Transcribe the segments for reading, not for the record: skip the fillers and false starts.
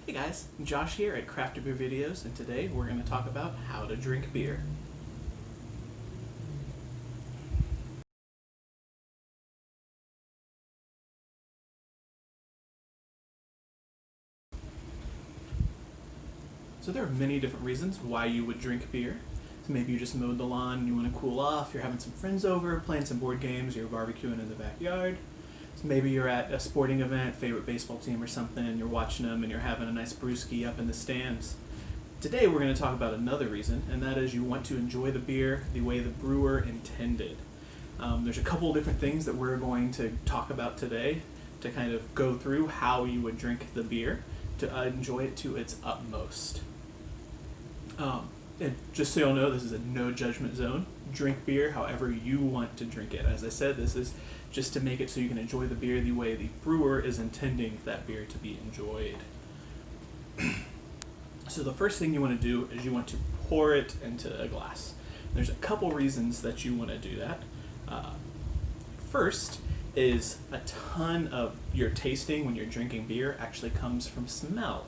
Hey guys, Josh here at Crafted Beer Videos, and today we're going to talk about how to drink beer. So there are many different reasons why you would drink beer. So maybe you just mowed the lawn and you want to cool off, you're having some friends over, playing some board games, you're barbecuing in the backyard. So maybe you're at a sporting event, favorite baseball team or something, and you're watching them and you're having a nice brewski up in the stands. Today we're going to talk about another reason, and that is you want to enjoy the beer the way the brewer intended. There's a couple different things that we're going to talk about today to kind of go through how you would drink the beer to enjoy it to its utmost. And just so you'll know, this is a no judgment zone. Drink beer however you want to drink it. As I said, this is just to make it so you can enjoy the beer the way the brewer is intending that beer to be enjoyed. So the first thing you want to do is you want to pour it into a glass. There's a couple reasons that you want to do that. First is a ton of your tasting when you're drinking beer actually comes from smell.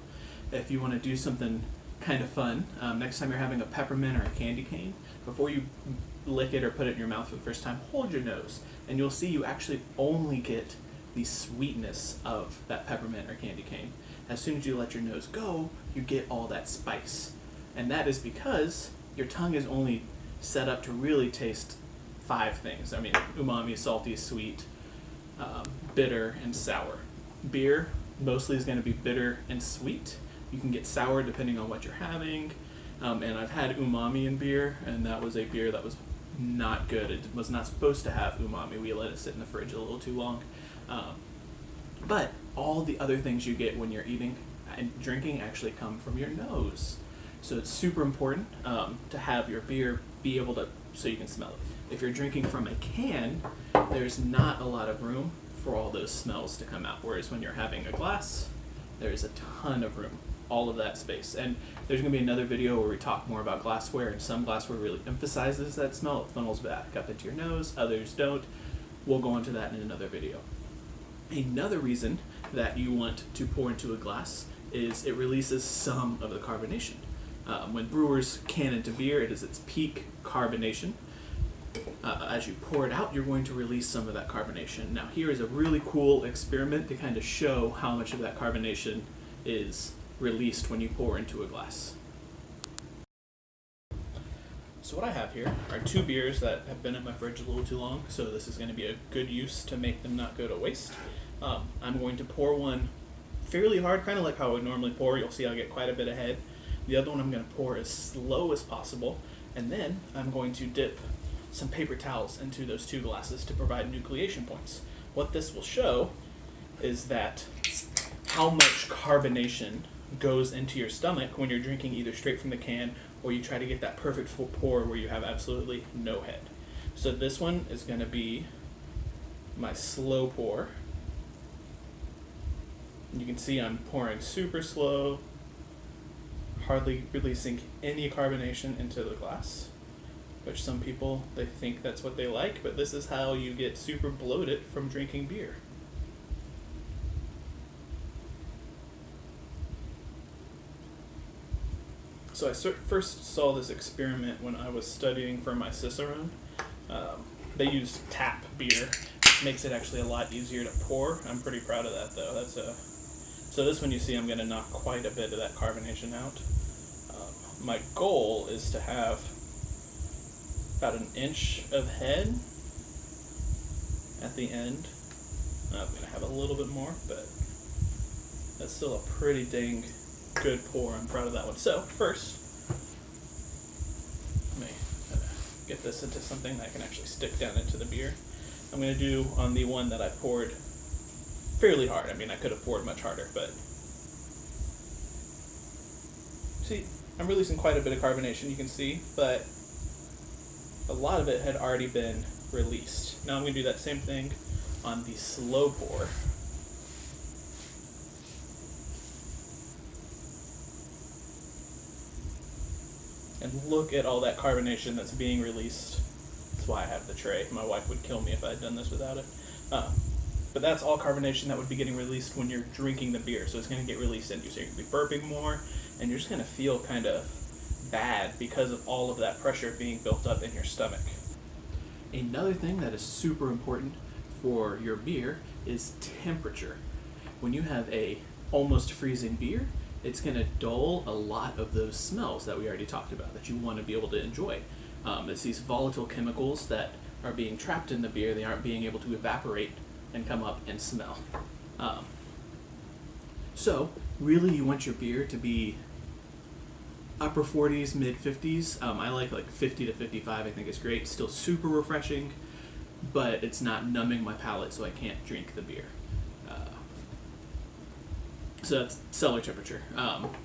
If you want to do something kind of fun, next time you're having a peppermint or a candy cane, before you lick it or put it in your mouth for the first time, hold your nose, and you'll see you actually only get the sweetness of that peppermint or candy cane. As soon as you let your nose go, you get all that spice. And that is because your tongue is only set up to really taste 5 things. I mean, umami, salty, sweet, bitter, and sour. Beer mostly is going to be bitter and sweet. You can get sour depending on what you're having. And I've had umami in beer, and that was a beer that was not good. It was not supposed to have umami. We let it sit in the fridge a little too long. But all the other things you get when you're eating and drinking actually come from your nose. So it's super important to have your beer be able to, so you can smell it. If you're drinking from a can, there's not a lot of room for all those smells to come out. Whereas when you're having a glass, there's a ton of room, all of that space. And there's going to be another video where we talk more about glassware, and some glassware really emphasizes that smell. It funnels back up into your nose, others don't. We'll go into that in another video. Another reason that you want to pour into a glass is it releases some of the carbonation. When brewers can into beer, it is its peak carbonation. As you pour it out, you're going to release some of that carbonation. Now here is a really cool experiment to kind of show how much of that carbonation is released when you pour into a glass. So what I have here are 2 beers that have been in my fridge a little too long, so this is going to be a good use to make them not go to waste. I'm going to pour one fairly hard, kind of like how I would normally pour. You'll see I'll get quite a bit ahead. The other one I'm going to pour as slow as possible, and then I'm going to dip some paper towels into those 2 glasses to provide nucleation points. What this will show is that how much carbonation goes into your stomach when you're drinking either straight from the can or you try to get that perfect pour where you have absolutely no head. So this one is going to be my slow pour. You can see I'm pouring super slow, hardly releasing any carbonation into the glass, which some people, they think that's what they like, but this is how you get super bloated from drinking beer. So I first saw this experiment when I was studying for my Cicerone. They use tap beer, which makes it actually a lot easier to pour. I'm pretty proud of that though. So this one you see I'm going to knock quite a bit of that carbonation out. My goal is to have about 1 inch of head at the end. I'm going to have a little bit more, but that's still a pretty dang good pour. I'm proud of that one. So first, let me get this into something that I can actually stick down into the beer. I'm going to do on the one that I poured fairly hard. I mean, I could have poured much harder, but see, I'm releasing quite a bit of carbonation, you can see, but a lot of it had already been released. Now I'm going to do that same thing on the slow pour. And look at all that carbonation that's being released. That's why I have the tray. My wife would kill me if I had done this without it. But that's all carbonation that would be getting released when you're drinking the beer. So it's going to get released into you. So you're going to be burping more, and you're just going to feel kind of bad because of all of that pressure being built up in your stomach. Another thing that is super important for your beer is temperature. When you have a almost freezing beer, it's going to dull a lot of those smells that we already talked about that you want to be able to enjoy. It's these volatile chemicals that are being trapped in the beer. They aren't being able to evaporate and come up and smell. So really you want your beer to be upper 40s, mid 50s. I like 50 to 55, I think is great. Still super refreshing, but it's not numbing my palate so I can't drink the beer. So that's cellar temperature.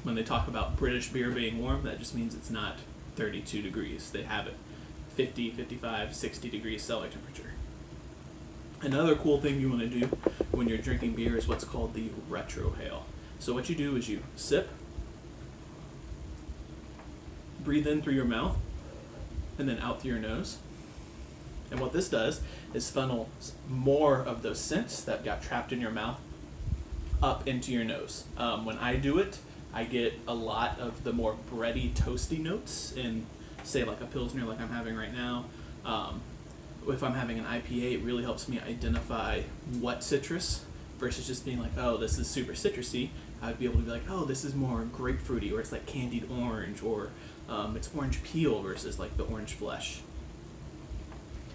When they talk about British beer being warm, that just means it's not 32 degrees. They have it 50, 55, 60 degrees cellar temperature. Another cool thing you want to do when you're drinking beer is what's called the retrohale. So what you do is you sip, breathe in through your mouth, and then out through your nose. And what this does is funnel more of those scents that got trapped in your mouth up into your nose. When I do it, I get a lot of the more bready, toasty notes in, say, like a Pilsner like I'm having right now. If I'm having an IPA, it really helps me identify what citrus versus just being like, oh, this is super citrusy. I'd be able to be like, oh, this is more grapefruity, or it's like candied orange, or it's orange peel versus like the orange flesh.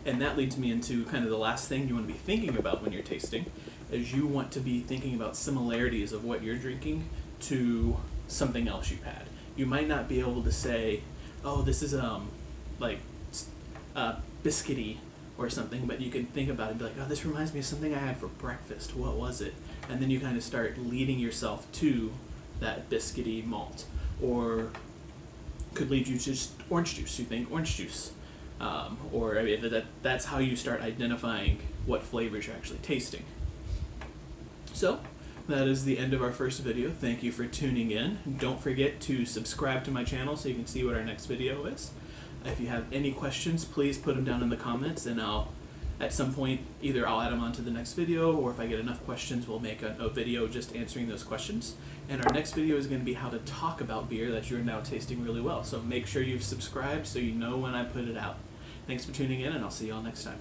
And that leads me into kind of the last thing you want to be thinking about when you're tasting, is you want to be thinking about similarities of what you're drinking to something else you've had. You might not be able to say, oh, this is biscuity or something, but you can think about it and be like, oh, this reminds me of something I had for breakfast. What was it? And then you kind of start leading yourself to that biscuity malt. Or could lead you to just orange juice. You think orange juice. That's how you start identifying what flavors you're actually tasting. So, that is the end of our first video. Thank you for tuning in. Don't forget to subscribe to my channel so you can see what our next video is. If you have any questions, please put them down in the comments, and at some point, either I'll add them onto the next video, or if I get enough questions, we'll make a video just answering those questions. And our next video is going to be how to talk about beer that you're now tasting really well. So make sure you've subscribed so you know when I put it out. Thanks for tuning in, and I'll see you all next time.